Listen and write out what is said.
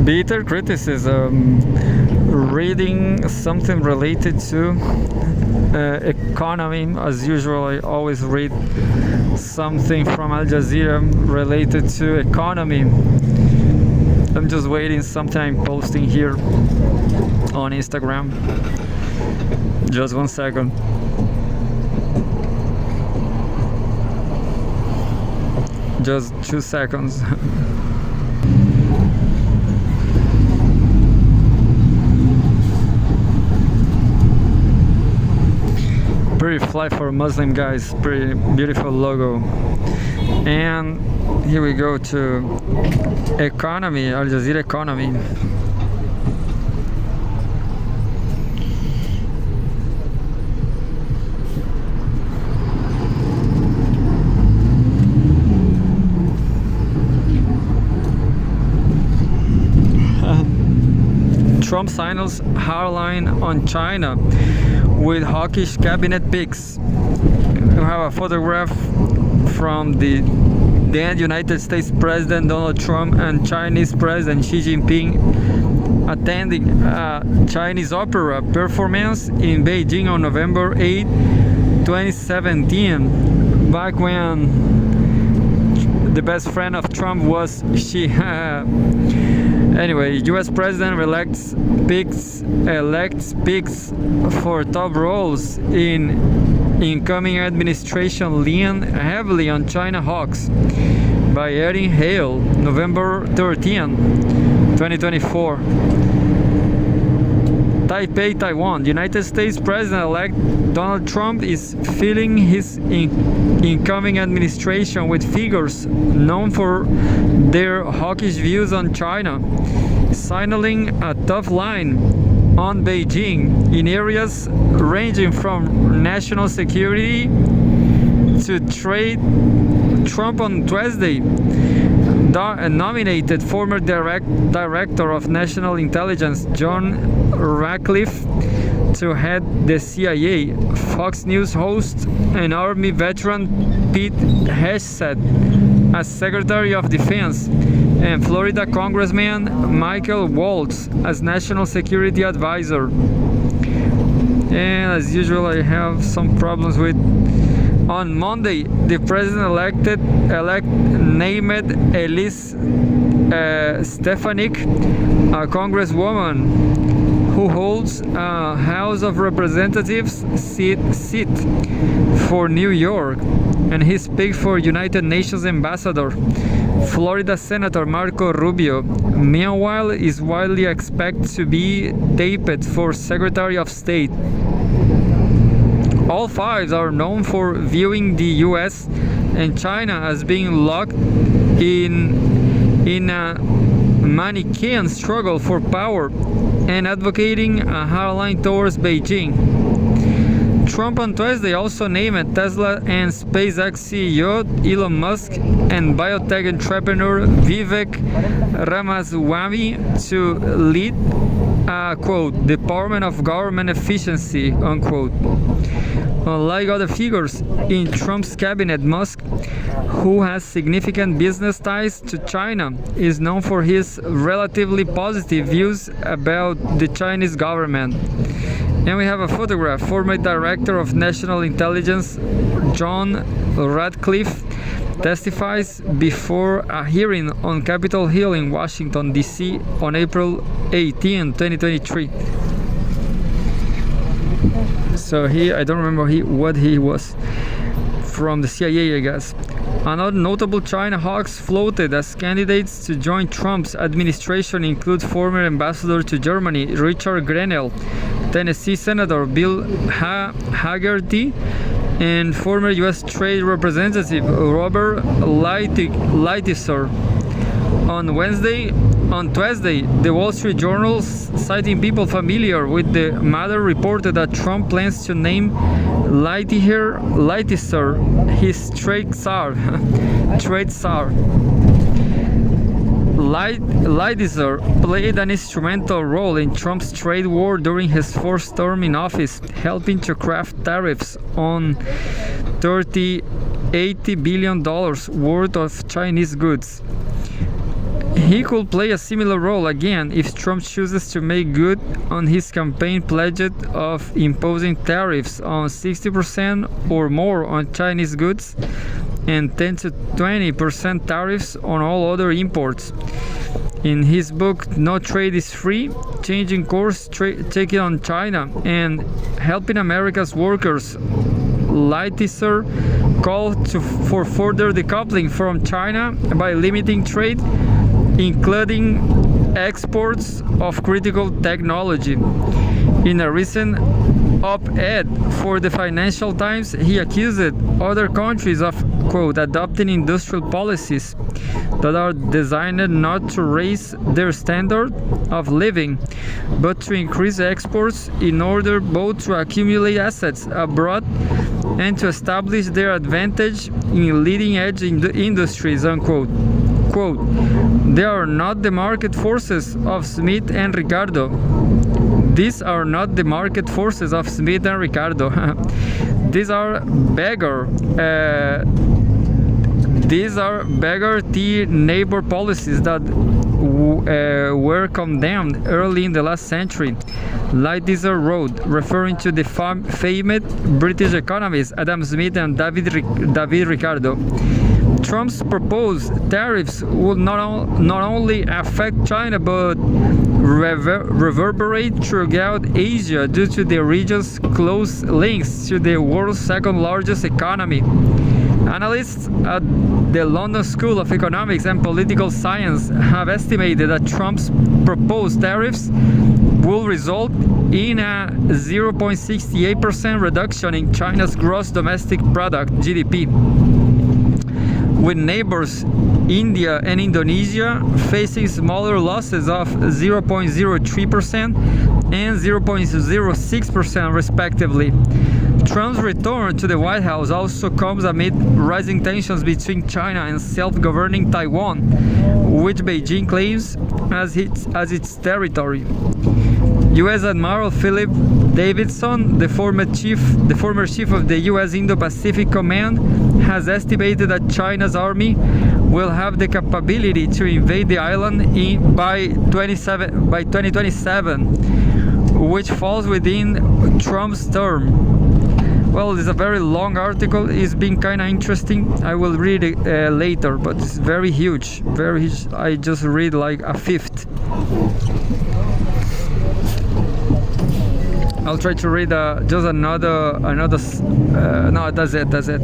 bitter criticism, reading something related to economy. As usual, I always read something from Al Jazeera related to economy. I'm just waiting, something I'm posting here on Instagram. Just 1 second. Just 2 seconds. Pretty fly for Muslim guys, pretty beautiful logo. And here we go to economy, Al Jazeera economy. Trump signals hardline on China with hawkish cabinet picks. We have a photograph from the then United States President Donald Trump and Chinese President Xi Jinping attending a Chinese opera performance in Beijing on November 8, 2017, back when the best friend of Trump was Xi. Anyway, U.S. President-elect picks for top roles in incoming administration lean heavily on China hawks by Erin Hale, November 13, 2024. Taipei, Taiwan. United States President-elect Donald Trump is filling his incoming administration with figures known for their hawkish views on China, signaling a tough line on Beijing in areas ranging from national security to trade. Trump on Tuesday nominated former Director of National Intelligence John Ratcliffe to head the CIA, Fox News host and Army veteran Pete Hegseth as Secretary of Defense, and Florida Congressman Michael Waltz as National Security Advisor. And as usual, I have some problems with. On Monday, the president-elect named Elise Stefanik, a congresswoman who holds a House of Representatives seat for New York, and he speaks for United Nations Ambassador, Florida Senator Marco Rubio. Meanwhile, is widely expected to be taped for Secretary of State. All five are known for viewing the U.S. and China as being locked in a Manichaean struggle for power and advocating a hardline towards Beijing. Trump on Tuesday also named Tesla and SpaceX CEO Elon Musk and biotech entrepreneur Vivek Ramaswamy to lead a, quote, Department of Government Efficiency, unquote. Unlike other figures in Trump's cabinet, Musk, who has significant business ties to China, is known for his relatively positive views about the Chinese government. And we have a photograph. Former Director of National Intelligence John Ratcliffe testifies before a hearing on Capitol Hill in Washington, D.C. on April 18, 2023. So I don't remember what he was. From the CIA, I guess. Another notable China hawks floated as candidates to join Trump's administration include former ambassador to Germany Richard Grenell, Tennessee Senator Bill Hagerty, and former U.S. Trade Representative Robert Lighthizer. On Tuesday, the Wall Street Journal, citing people familiar with the matter, reported that Trump plans to name Lighthizer his trade czar. Lighthizer played an instrumental role in Trump's trade war during his first term in office, helping to craft tariffs on $80 billion worth of Chinese goods. He could play a similar role again if Trump chooses to make good on his campaign pledge of imposing tariffs on 60% or more on Chinese goods and 10 to 20% tariffs on all other imports. In his book No Trade is Free, Changing Course, Taking on China and Helping America's Workers, Lighthizer called for further decoupling from China by limiting trade, including exports of critical technology. In a recent op-ed for the Financial Times, he accused other countries of, quote, adopting industrial policies that are designed not to raise their standard of living, but to increase exports in order both to accumulate assets abroad and to establish their advantage in leading-edge industries, unquote. Quote, they are not the market forces of Smith and Ricardo. These are not the market forces of Smith and Ricardo. These are beggar tea neighbor policies that were condemned early in the last century. Lighthizer wrote, referring to the famed British economists Adam Smith and David Ricardo. Trump's proposed tariffs would not only affect China but reverberate throughout Asia due to the region's close links to the world's second largest economy. Analysts at the London School of Economics and Political Science have estimated that Trump's proposed tariffs will result in a 0.68% reduction in China's gross domestic product, GDP, with neighbors India and Indonesia facing smaller losses of 0.03% and 0.06% respectively. Trump's return to the White House also comes amid rising tensions between China and self-governing Taiwan, which Beijing claims as its territory. U.S. Admiral Philip Davidson, the former chief of the U.S. Indo-Pacific Command, has estimated that China's army will have the capability to invade the island by 2027, which falls within Trump's term. Well, it's a very long article. It's been kind of interesting. I will read it later, but it's very huge. Very huge. I just read like a fifth. I'll try to read just another. No, that's it.